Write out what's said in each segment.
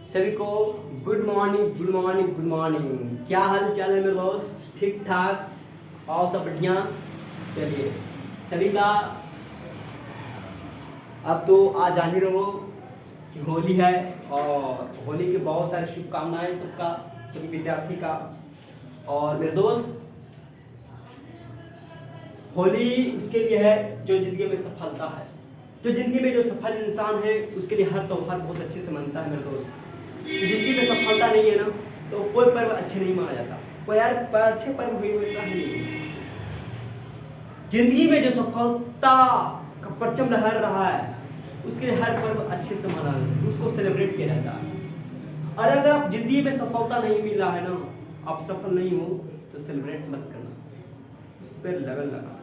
सभी को good morning good morning good morning. क्या हाल चाल है मेरे दोस्त? ठीक ठाक और सब बढ़िया। चलिए सभी का अब तो आज जान ही रहो कि होली है और होली की बहुत सारी शुभकामनाएं सबका, सभी विद्यार्थी का। और मेरे दोस्त, होली उसके लिए है जो जिंदगी में सफलता है, जो जिंदगी में जो सफल इंसान है उसके लिए हर त्योहार बहुत अच्छे से मनता है मेरे दोस्त। जिंदगी में सफलता नहीं है ना तो कोई पर्व अच्छे नहीं माना जाता, कोई यार अच्छे पर्व हुए होता ही नहीं। जिंदगी में जो सफलता का परचम लहर रहा है उसके लिए हर पर्व अच्छे से मना, उसको सेलिब्रेट किया जाता है। और अगर आप जिंदगी में सफलता नहीं मिल रहा है ना, आप सफल नहीं हो तो सेलिब्रेट मत करना, उस पर लगन लगा।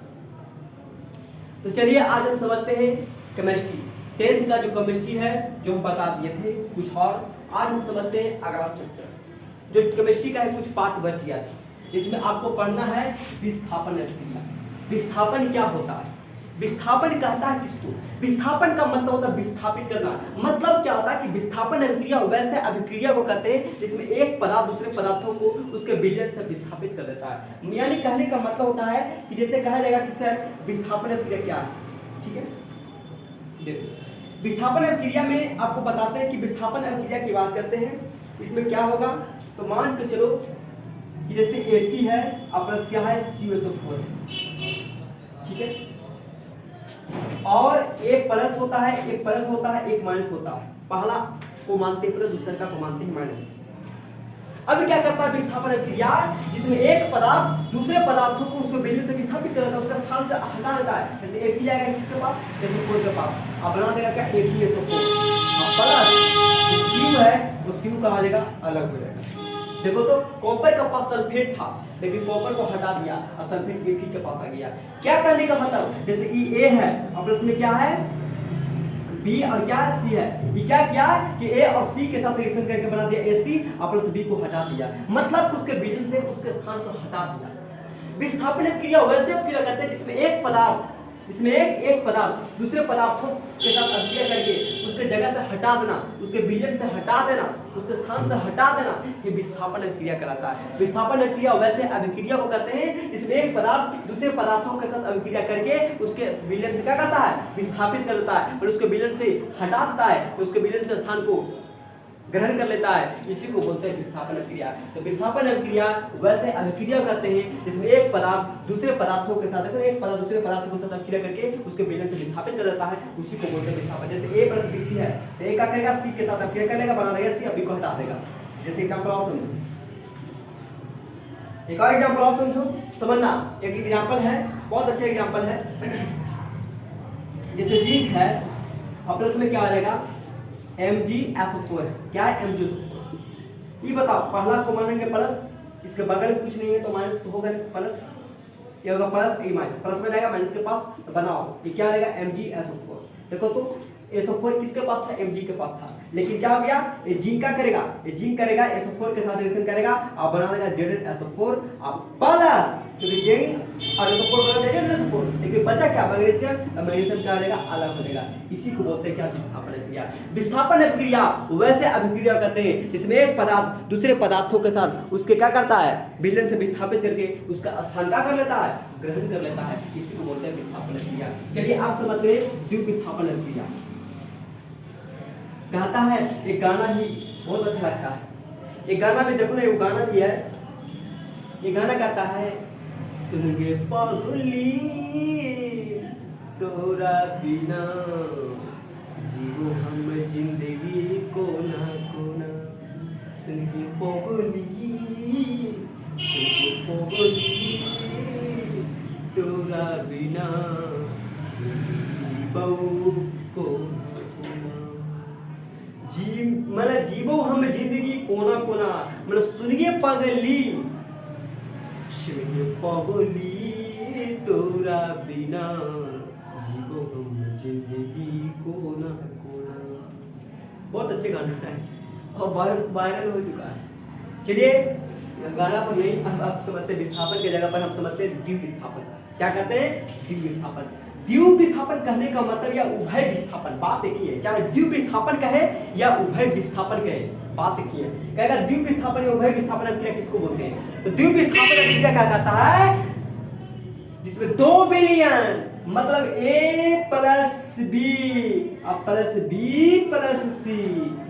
तो चलिए आज हम समझते हैं केमिस्ट्री। 10th का जो केमिस्ट्री है जो हम बता दिए थे कुछ, और आज हम समझते हैं अगला चैप्टर जो केमिस्ट्री का है। कुछ पार्ट बच गया था, इसमें आपको पढ़ना है विस्थापन क्रिया। विस्थापन क्या होता है? विस्थापन कहता है किसको? विस्थापन का मतलब होता है विस्थापित करना। मतलब क्या होता है कि विस्थापन अभिक्रिया वैसे अभिक्रिया को कहते हैं जिसमें एक पदार्थ दूसरे पदार्थों को उसके विलयन से विस्थापित कर देता है। यानी कहने का मतलब होता है कि जैसे कहा जाएगा कि सर विस्थापन अभिक्रिया क्या है, ठीक है। देखो विस्थापन अभिक्रिया में आपको बताते हैं कि विस्थापन अभिक्रिया की बात करते हैं, इसमें क्या होगा तो मान के चलो कि जैसे Fe है और प्लस क्या है CuSO4 है, ठीक है। और एक प्लस होता है, एक प्लस होता है, एक माइनस होता है। पहला को मानते हैं प्लस, दूसरे का को मानते हैं माइनस। अब क्या करता है विस्थापन अभिक्रिया, जिसमें एक पदार्थ दूसरे पदार्थों को उसके विलयन से विस्थापित कर देता है, उसका स्थान से हटा देता है। जैसे Fe जाएगा किसके पास, SO4 के पास, अब बना देगा क्या FeSO4। अब प्लस जो Cu है वो Cu कहाँ जाएगा, अलग हो जाएगा। देखो तो कॉपर का पास सल्फेट था लेकिन कॉपर को हटा दिया और सल्फेट Fe के पास आ गया। क्या करने का मतलब, जैसे E है और प्लस में क्या है B और क्या C है, ये क्या किया कि A और C के साथ रिएक्शन करके बना दिया AC और प्लस B को हटा दिया, मतलब उसके विलयन से उसके स्थान से हटा दिया। विस्थापन क्रिया वैसे क्रिया करते हैं जिसमें एक पदार्थ, इसमें एक पदार्थ दूसरे पदार्थों के साथ अभिक्रिया करके उसके जगह से हटा देना, उसके विलयन से हटा देना, उसके स्थान से हटा देना, ये विस्थापन अभिक्रिया कहलाता है। विस्थापन अभिक्रिया वैसे अभिक्रिया को कहते हैं इसमें एक पदार्थ दूसरे पदार्थों के साथ अभिक्रिया करके उसके विलयन से क्या करता है, विस्थापित कर देता है और उसके विलयन से हटा देता है, तो उसके विलयन से स्थान को ग्रहण कर लेता है, इसी को बोलते हैं विस्थापन अभिक्रिया। तो विस्थापन अभिक्रिया वैसे अभिक्रिया करते हैं जिसमें एक पदार्थ दूसरे पदार्थों के साथ, देखो एक पदार्थ दूसरे पदार्थ के साथ अभिक्रिया करके उसके विलयन से विस्थापित कर देता है, उसी को बोलते हैं विस्थापन। जैसे A प्लस BC है तो A क्या करेगा, C के साथ अभिक्रिया कर लेगा, बना देगा C, B को हटा देगा। जैसे एग्जांपल और समझो, एक और एग्जांपल और समझो, समझना। एक एग्जांपल है, बहुत अच्छा एग्जांपल है। जैसे जिंक है और प्लस में क्या आ जाएगा MgSO4 है, क्या है MgSO4। ये बताओ पहला को मानेंगे प्लस, इसके बगल में कुछ नहीं है तो माइनस तो होगा, प्लस ये होगा प्लस, ये माइनस, प्लस में जाएगा माइनस के पास, तो बनाओ ये क्या रहेगा MgSO4। देखो तो SO4 किसके पास था, Mg के पास था, लेकिन क्या हो गया ये जिंक क्या करेगा, ये जिंक करेगा SO4 के साथ रिएक्शन करेगा और बना देगा ZnSO4 और प्लस, क्योंकि जिंक और SO4 बना देगा ZnSO4, लेकिन बचा क्या मैग्नीशियम, मैग्नीशियम क्या रहेगा, अलग हो जाएगा। इसी को बोलते हैं क्या, विस्थापन अभिक्रिया। विस्थापन अभिक्रिया वैसे अभिक्रिया करते हैं जिसमें एक पदार्थ दूसरे पदार्थों के साथ उसके क्या करता है, विलयन से विस्थापित करके उसका स्थान क्या कर लेता है, ग्रहण कर लेता है, इसी को बोलते हैं विस्थापन अभिक्रिया। चलिए आप समझते हैं द्विविस्थापन अभिक्रिया कहता है। एक गाना ही बहुत अच्छा लगता है, एक गाना भी देखो ना, एक गाना भी है, ये गाना कहता है सुन गे पगली तोरा बिना जीवो हम जिंदगी कोना कोना, सुन गे पगली तोरा बिना जीवो कोना जी, मतलब जीवो हम जिंदगी कोना कोना, मतलब सुनिए पगली सुनिए पगली तोरा बिना जीवो हम जिंदगी कोना कोना। बहुत अच्छे गाना है और वायरल हो चुका है। चलिए गाना पर नहीं, अब समझते विस्थापन की जगह पर हम समझते हैं द्विविस्थापन। क्या कहते हैं, द्विविस्थापन। द्विव विस्थापन कहने का मतलब या उभय विस्थापन, बात एक ही है, चाहे द्विव विस्थापन कहे या उभय विस्थापन कहे, बात एक ही है। कहेगा द्विव विस्थापन या उभय विस्थापन अभिक्रिया किसको बोलते हैं? तो द्विव विस्थापन अभिक्रिया क्या कहता है? जिसमें 2 विलयन मतलब A प्लस बी और प्लस बी प्लस सी,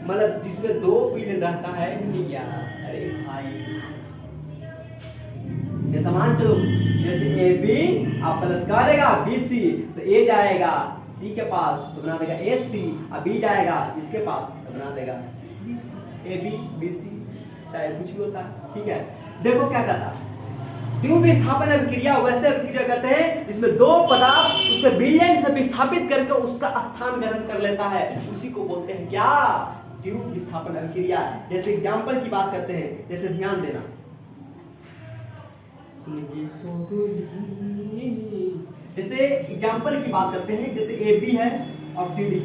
मतलब जिसमें 2 विलयन रहता है भैया। अरे भाई जैसा मान चलो जैसे ए बी आप प्लस का देगा बी सी, तो ए जाएगा सी के पास तो बना देगा ए सी, और बी जाएगा इसके पास तो बना देगा ए बी बी सी, चाहे कुछ भी होता है, ठीक है। देखो क्या कहता है, द्विव विस्थापन अभिक्रिया वैसे अभिक्रिया कहते हैं जिसमें 2 पदार्थ उसके विलयन से विस्थापित करके उसका स्थान ग्रहण कर लेता है, उसी को बोलते हैं क्या? द्विव विस्थापन अभिक्रिया। जैसे एग्जांपल की बात करते हैं, जैसे ध्यान देना, जैसे एग्जांपल की बात करते हैं, जैसे ए बी है और सी डी,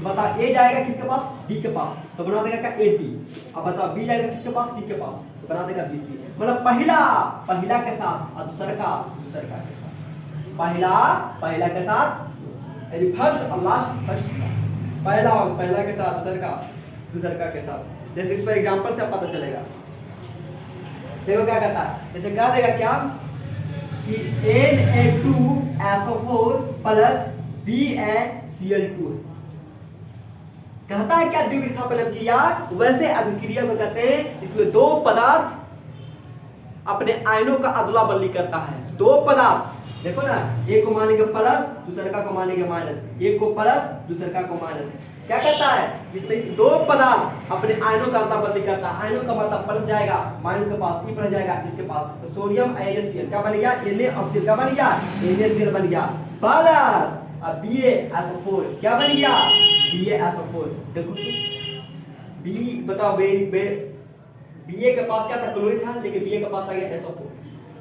बता ए जाएगा किसके पास? डी के पास, तो बना देगा क्या? A D. अब बताओ बी जाएगा किसके पास? सी के पास, तो बना देगा बी सी। मतलब पहला के साथ और दूसरा के साथ, पहला के साथ यानी फर्स्ट और लास्ट फर्स्ट, पहला के साथ दूसरा के साथ। जैसे इस पर एग्जांपल से पता चलेगा। देखो क्या कहता है, जैसे कह देगा क्या कि Na2SO4 प्लस BaCl2 कहता है क्या? द्विव विस्थापन अभिक्रिया वैसे अभिक्रिया को कहते हैं इसमें 2 पदार्थ अपने आयनों का अदला बदली करता है। 2 पदार्थ देखो ना, एक को मानेंगे प्लस दूसरे को मानेंगे माइनस, एक को प्लस दूसरे को माइनस। क्या कहता है? जिसमें 2 पदार्थ अपने आयनों का अदला बदली करता है। आयनों का मतलब प्लस जाएगा माइनस के पास, ई प्लस जाएगा इसके पास, तो सोडियम NaCl क्या बन गया? Na और Cl क्या बन गया? NaCl बन गया प्लस अब BaSO4 क्या बन गया? BaSO4। देखो बी बताओ BA के पास क्या था? क्लोरीन था, लेकिन BA के पास आ गया SO4।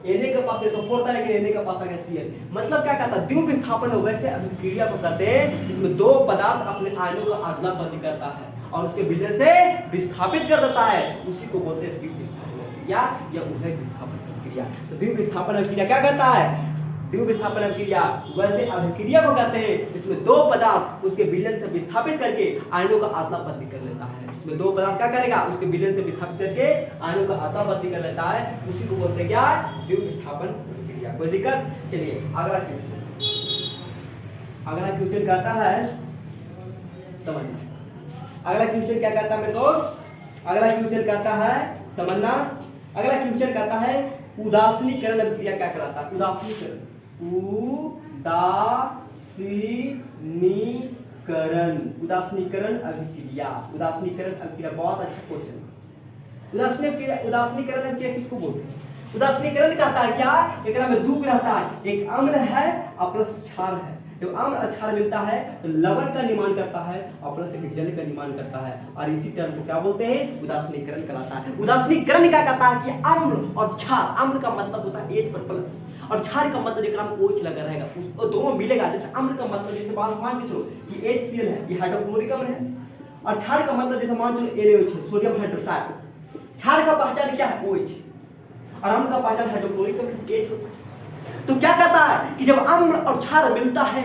Na के पास SO4 था, लेकिन Na के पास आ गया Cl। मतलब क्या कहता है? द्विव विस्थापन वैसे अभिक्रिया को कहते हैं जिसमें 2 पदार्थ अपने आयनों का अदला बदली करता है और उसके विलयन से विस्थापित कर देता है, उसी को बोलते हैं द्विव विस्थापन अभिक्रिया या उभय विस्थापन अभिक्रिया। तो द्विव विस्थापन अभिक्रिया क्या कहता है? द्विव विस्थापन अभिक्रिया वैसे अभिक्रिया को कहते हैं जिसमें 2 पदार्थ उसके विलयन से विस्थापित करके आयनों का अदला बदली कर लेता है। इसमें 2 पदार्थ क्या करेगा? उसके विलयन से विस्थापित करके आयनों का अदला बदली कर लेता है, उसी को बोलते हैं क्या? द्विव विस्थापन अभिक्रिया। कोई दिक्कत? चलिए अगला क्वेश्चन कहता है, समझना। अगला क्वेश्चन क्या कहता है मेरे दोस्त? अगला क्वेश्चन कहता है, समझना। अगला क्वेश्चन कहता है उदासीनीकरण अभिक्रिया क्या कहलाता है? उदासीनीकरण अभिक्रिया बहुत अच्छा क्वेश्चन। उदासीनीकरण अभिक्रिया किसको बोलते हैं? उदासीनीकरण कहता है क्या? एकरा में 2 रहता है, एक अम्ल है और प्लस क्षार है। जब अम्ल और क्षार मिलता है तो लवण का निर्माण करता है और प्लस एक जल का निर्माण करता है, और इसी टर्म को क्या बोलते हैं? उदासीनीकरण कहलाता है। उदासीनीकरण क्या कहता है कि अम्ल और क्षार, अम्ल का मतलब होता है H पर प्लस और क्षार का मतलब एकरा में OH लगा रहेगा, और दोनों मिलेगा। जैसे अम्ल का मतलब जैसे मान के चलो ये HCl है, ये हाइड्रोक्लोरिक अम्ल है, और क्षार का मतलब जैसे मान चलो NaOH है, सोडियम हाइड्रोक्साइड। क्षार का पहचान क्या है? OH, और अम्ल का पहचान हाइड्रोक्लोरिक अम्ल H होता है। तो क्या कहता है कि जब अम्ल और क्षार मिलता है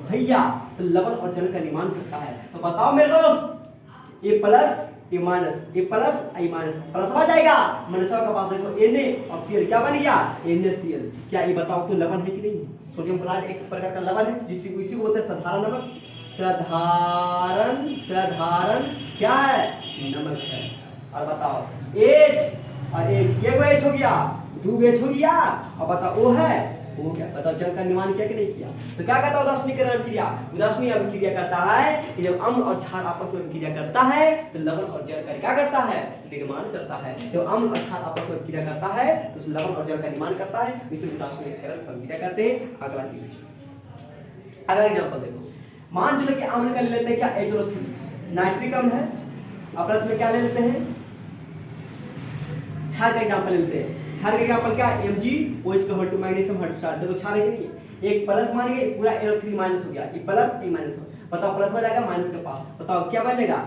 भैया तो लवण और जल का निर्माण करता है। तो बताओ मेरे दोस्त, A plus A minus, A plus I minus, plus आ जाएगा माइनस का पास देखो Na और Cl क्या बन गया? NaCl। क्या ये बताओ तो लवण है कि नहीं? सोडियम क्लोराइड एक प्रकार का लवण है, इसी को बोलते हैं साधारण नमक। साधारण क्या है? नमक है। और बताओ H और H, ये H हो गया, 2H हो गया, और बताओ O है, हो गया। बताओ जल का निर्माण किया कि नहीं किया? तो क्या कहता है उदासीनीकरण अभिक्रिया? उदासीन अभिक्रिया करता है कि जब अम्ल और क्षार आपस में अभिक्रिया करता है तो लवण और जल का क्या करता है? निर्माण करता है। जब अम्ल और क्षार आपस में अभिक्रिया करता है तो लवण और जल का निर्माण करता है, इसे उदासीनीकरण अभिक्रिया कहते हैं। अगला एग्जांपल देखो, मान चलो कि अम्ल का ले लेते हैं क्या? HNO3, नाइट्रिक अम्ल है, और प्लस में क्या ले लेते हैं? क्षार का एग्जांपल लेते हैं। क्षार का एग्जांपल क्या? MgOH magnesium hydroxide. देखो क्षार है कि नहीं है? एक प्लस मानेंगे पूरा NO3 माइनस हो गया, ये प्लस A माइनस। बताओ प्लस में जाएगा माइनस के पास, बताओ क्या बनेगा?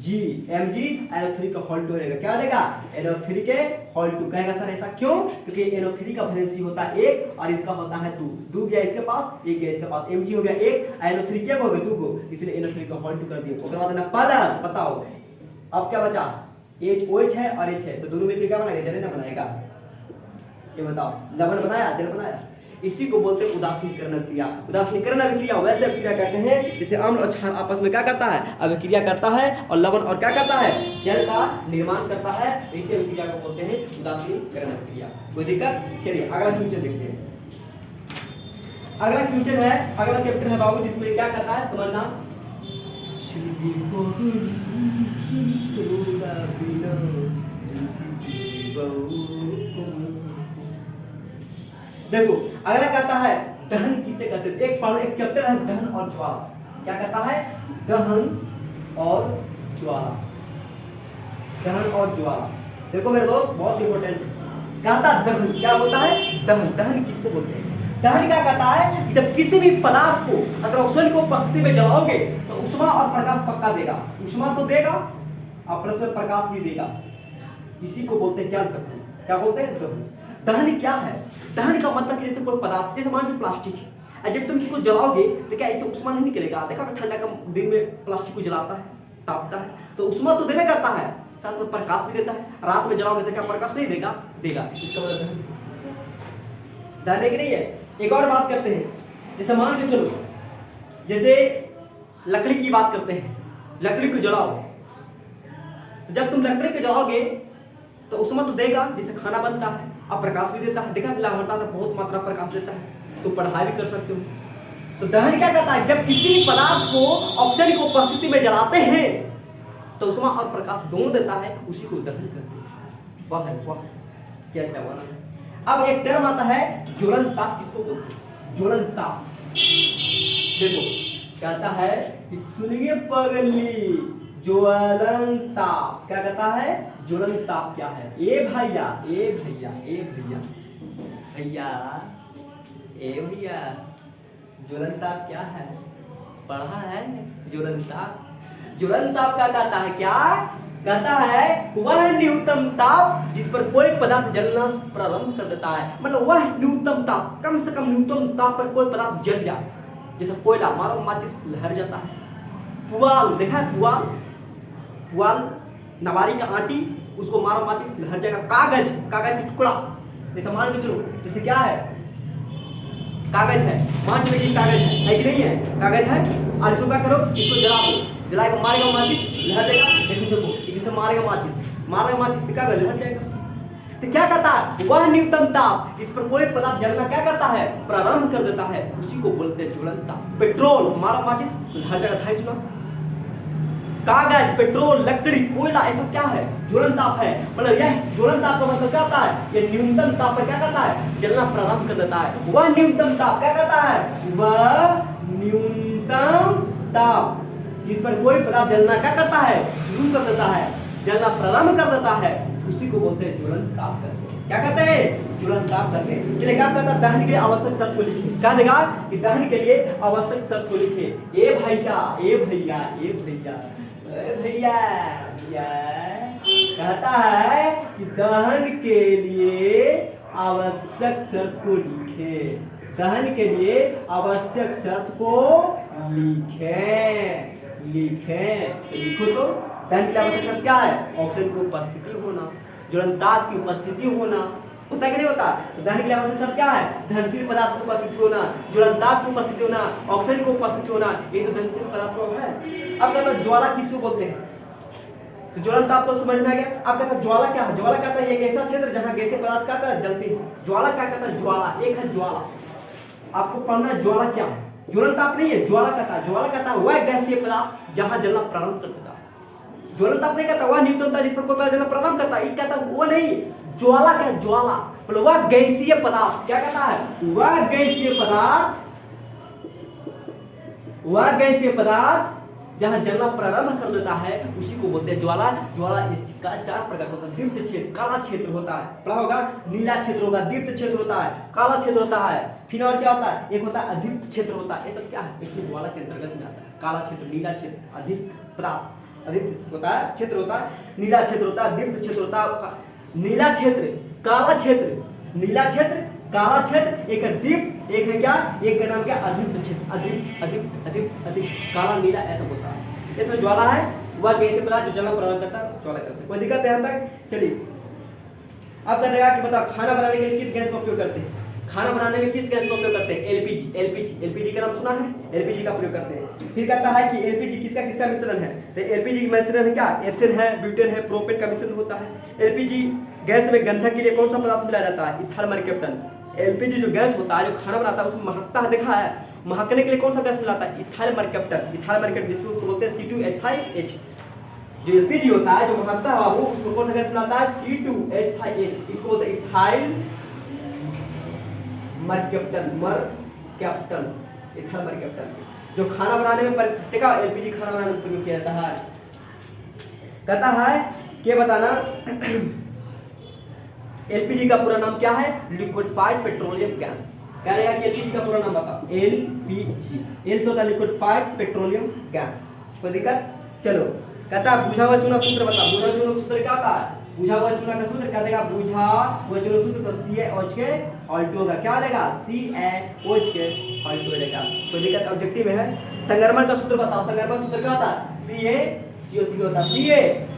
जी mg NO3 का होल 2 रहेगा। क्या देगा? NO3 के होल 2 कहेगा सर ऐसा क्यों? क्योंकि NO3 का वैलेंसी होता है 1 और इसका होता है 2। 2 गया इसके पास, 1 गया इसके पास। mg हो गया 1, NO3 क्या हो गया 2 को, इसलिए NO3 का होल 2 कर दिया। उसके बाद ना प्लस, बताओ अब क्या बचा? OH है और H है, तो दोनों मिलकर क्या बनाएगा? जल ना बनाएगा। ये बताओ, लवण बनाया, जल बनाया। इसी को बोलते हैं उदासीनीकरण क्रिया। उदासीनीकरण अभिक्रिया वैसे अभिक्रिया कहते हैं जैसे अम्ल और क्षार आपस में क्या करता है? अभिक्रिया करता है, और लवण और क्या करता है? जल का निर्माण करता है। इसी अभिक्रिया को बोलते हैं उदासीनीकरण अभिक्रिया। कोई दिक्कत? चलिए अगला क्वेश्चन देखते हैं। अगला क्वेश्चन है, अगला चैप्टर है बाबू, जिसमें क्या करता है समझना। देखो अगला कहता है दहन किसे कहते हैं? एक चैप्टर है दहन और ज्वाला। क्या कहता है? दहन और ज्वाला। दहन और ज्वाला, देखो मेरे दोस्त बहुत इंपॉर्टेंट कहता है दहन। क्या होता है? दहन। दहन किसको बोलते हैं? दहन क्या कहता है कि जब किसी भी पदार्थ को अगर ऑक्सीजन को उपस्थिति में जलाओगे तो ऊष्मा और प्रकाश पक्का देगा। ऊष्मा तो देगा और प्लस में प्रकाश भी देगा। इसी को बोलते हैं क्या? दहन। क्या बोलते हैं? दहन। दहन क्या है? दहन का मतलब जैसे कोई पदार्थ, जैसे मान लो प्लास्टिक है, जब तुम इसको जलाओगे तो क्या इससे ऊष्मा नहीं निकलेगा? देखा ठंडा का दिन में प्लास्टिक को जलाता है, तापता है, तो ऊष्मा तो देवे करता है, साथ में प्रकाश भी देता है। रात में जलाओगे तो क्या प्रकाश नहीं देगा? देगा। इसका मतलब दहन है कि नहीं है? एक और बात करते हैं, जैसे मान के चलो, जैसे लकड़ी की बात करते हैं। लकड़ी को जलाओ, जब तुम लकड़ी को जलाओगे तो ऊष्मा तो देगा, जैसे खाना बनता है, अब प्रकाश भी देता है। देखा लाहौटा तो बहुत मात्रा प्रकाश देता है, तो पढ़ाई भी कर सकते हो। तो दहन क्या कहता है? जब किसी पदार्थ को ऑक्सीजन की उपस्थिति में जलाते हैं तो ऊष्मा और प्रकाश दोनों देता है, उसी को दहन कहते हैं। वाह है वाह, क्या जवाना है। अब एक टर्म आता है ज्वलन ताप। किसको बोलते हैं? ज्वलन ताप। देखो कहता है कि सुनिए पगली, ज्वलन ताप क्या कहता है? ज्वलन ताप क्या है? ए भैया, ए भैया, ए भैया, भैया, ए भैया, ज्वलन ताप क्या है? पढ़ा है ज्वलन ताप। ज्वलन ताप क्या कहता है? क्या कहता है? वह न्यूनतम ताप जिस पर कोई पदार्थ जलना प्रारंभ कर देता है। मतलब वह न्यूनतम ताप, कम से कम न्यूनतम ताप पर कोई पदार्थ जल जाए। जैसे कोयला मारो, माचिस लहर जाता है। पुआल, देखा है पुआल? पुआल नवारी का आटी, उसको मारो माचिस लहर जाएगा। कागज, कागज का टुकड़ा, जैसे मान के चलो, जैसे क्या है? कागज है, 5 मीटर कागज है कि नहीं है? कागज है, और इसको क्या करो? इसको जला दो, जलाएगा, मारेगा माचिस लहर जाएगा। लेकिन देखो इसे मारेगा माचिस, मारेगा माचिस तो कागज लहर जाएगा। तो क्या कहता है? वह न्यूनतम ताप इस पर कोई पदार्थ जलना क्या करता है? प्रारंभ कर देता है, उसी को बोलते हैं ज्वलन ताप। पेट्रोल मारो माचिस लहर जाएगा, था इसमें। कागज, पेट्रोल, लकड़ी, कोयला, ये सब क्या है? ज्वलन ताप है। मतलब यह ज्वलन ताप का मतलब क्या होता है? ये न्यूनतम ताप पर क्या करता है? जलना प्रारंभ कर देता है। वह न्यूनतम ताप क्या करता है? वह न्यूनतम ताप इस पर कोई पदार्थ जलना क्या करता है? शुरू कर देता है, जलना प्रारंभ कर देता है, उसी को बोलते हैं ज्वलन ताप करते हैं। क्या कहते हैं? ज्वलन ताप करते हैं। चलिए क्या कहता है? दहन के लिए आवश्यक शर्त को लिखिए। क्या देगा कि दहन के लिए आवश्यक शर्त को लिखिए। ए भैया, ए भैया, ए भैया, भैया, भैया कहता है कि दहन के लिए आवश्यक शर्त को लिखे। दहन के लिए आवश्यक शर्त को लिखें। लिखो तो दहन के लिए आवश्यक शर्त क्या है? ऑक्सीजन की उपस्थिति होना, ज्वलन ताप की उपस्थिति होना, होता है कि नहीं होता? तो दहन के लिए आवश्यक शर्त क्या है? दहनशील पदार्थ की उपस्थिति होना, ज्वलन ताप की उपस्थिति होना, ऑक्सीजन की उपस्थिति होना, ये तो दहनशील पदार्थ को है। अब कहता है ज्वाला किसको बोलते हैं? तो ज्वलन ताप तो समझ में आ गया। अब कहता है ज्वाला क्या है? ज्वाला कहता है एक ऐसा क्षेत्र जहां गैसीय पदार्थ क्या है? जलती है। ज्वाला क्या कहता है? ज्वाला एक है ज्वाला, आपको पढ़ना है ज्वाला क्या है। ज्वलन ताप नहीं है, ज्वाला कहता है। ज्वाला कहता है वह गैसीय पदार्थ जहां जलना प्रारंभ कर देता है। ज्वलन ताप नहीं कहता वह न्यूनतम ताप जिस पर कोई पदार्थ जलना प्रारंभ करता है, ये कहता है वो नहीं। ज्वाला क्या है? ज्वाला मतलब वह गैसीय पदार्थ, क्या कहता है? वह गैसीय पदार्थ, वह गैसीय पदार्थ जहां जलना प्रारंभ कर देता है, उसी को बोलते हैं ज्वाला। ज्वाला का 4 प्रकार होता है। दीप्त क्षेत्र, काला क्षेत्र होता है, पढ़ा होगा। नीला क्षेत्र होगा, दीप्त क्षेत्र होता है, काला क्षेत्र होता है, फिर और क्या होता है? एक होता है अदीप्त क्षेत्र होता है। ये सब क्या है? इसमें ज्वाला के अंतर्गत में आता है। काला क्षेत्र, नीला क्षेत्र, अदीप्त, प्राप्त, अधिक होता है, क्षेत्र होता है, नीला क्षेत्र होता है, दीप्त क्षेत्र होता है, नीला क्षेत्र, काला क्षेत्र, नीला क्षेत्र, काला क्षेत्र, एक है दीप्त, एक है क्या, एक का नाम क्या, अदीप्त क्षेत्र, अधिक अधिक अधिक अधिक काला नीला ऐसा होता है। इसमें ज्वाला है वह कैसे पता जो जलना प्रारंभ करता है, ज्वाला करता है। कोई दिक्कत है यहाँ तक? चलिए अब कहते हैं कि बताओ खाना बनाने के लिए किस गैस का उपयोग करते हैं? खाना बनाने में किस गैस का उपयोग करते हैं? एलपीजी, एलपीजी, एलपीजी का नाम सुना है? एलपीजी का प्रयोग करते हैं। फिर कहता है कि एलपीजी किसका किसका मिश्रण है? तो एलपीजी का मिश्रण है क्या, एथिल है, ब्यूटेन है, प्रोपेन का मिश्रण होता है। एलपीजी गैस में गंधक के लिए कौन सा पदार्थ मिलाया जाता है? Ethyl mercaptan. एलपीजी जो गैस होता है, जो खाना बनाता है उसमें महकता है, देखा है, महकने के लिए कौन सा गैस मिलाता है? Ethyl mercaptan. इथाइल मरकैप्टन जिसको बोलते हैं C2H5H। जो एलपीजी होता है, जो महकता है वो उसमें कौन सा गैस मिलाता है? C2H5H। इसको बोलते हैं ethyl mercaptan, mercaptan, ethyl mercaptan. जो खाना बनाने में देखा, एलपीजी खाना बनाने में प्रयोग किया जाता है। कहता है कि बताना एलपीजी का पूरा नाम क्या है? Liquefied petroleum gas. कह रहेगा कि एलपीजी का पूरा नाम बताओ। एलपीजी, एल से होता है लिक्विफाइड पेट्रोलियम गैस। कोई दिक्कत? चलो कहता है बुझा हुआ चूना सूत्र बता। बुझा हुआ चूना सूत्र क्या होता है? बुझा हुआ चूना का सूत्र क्या देगा? बुझा हुआ चूना सूत्र तो CaOH के ऑल्टो का क्या देगा? CaOH के ऑल्टो देगा। कोई दिक्कत? ऑब्जेक्टिव है। संगरमन का सूत्र बताओ। संगरमन सूत्र क्या होता है? CaCO3 होता है,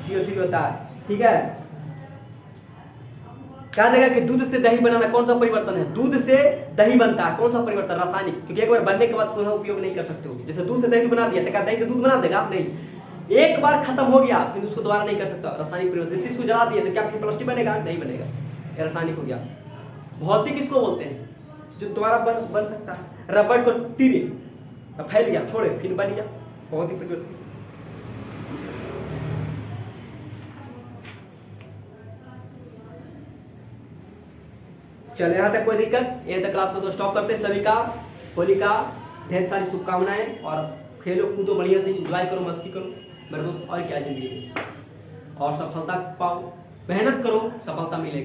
CaCO3 होता है। ठीक है, क्या देगा कि दूध से दही बनाना कौन सा परिवर्तन है? दूध से दही बनता है, कौन सा परिवर्तन? रासायनिक। क्योंकि एक बार बनने के बाद पुनः उपयोग नहीं कर सकते हो। जैसे दूध से दही बना दिया, तो क्या दही से दूध बना देगा? नहीं, एक बार खत्म हो गया फिर उसको दोबारा नहीं कर सकता, रासायनिक परिवर्तन। जैसे इसको जला दिया तो क्या फिर प्लास्टिक बनेगा? नहीं बनेगा, ये रासायनिक हो गया। भौतिक किसको बोलते हैं? जो दोबारा बन सकता है। रबड़ को टीने फैल गया, छोड़े, फिर बन गया, भौतिक परिवर्तन। चलो यहाँ तक कोई दिक्कत? यहाँ तक क्लास को स्टॉप करते हैं। सभी का होली का ढेर सारी शुभकामनाएं, और खेलो कूदो बढ़िया से, एंजॉय करो, मस्ती करो मेरे दोस्त। और क्या जिंदगी में, और सफलता पाओ, मेहनत करो, सफलता मिलेगी।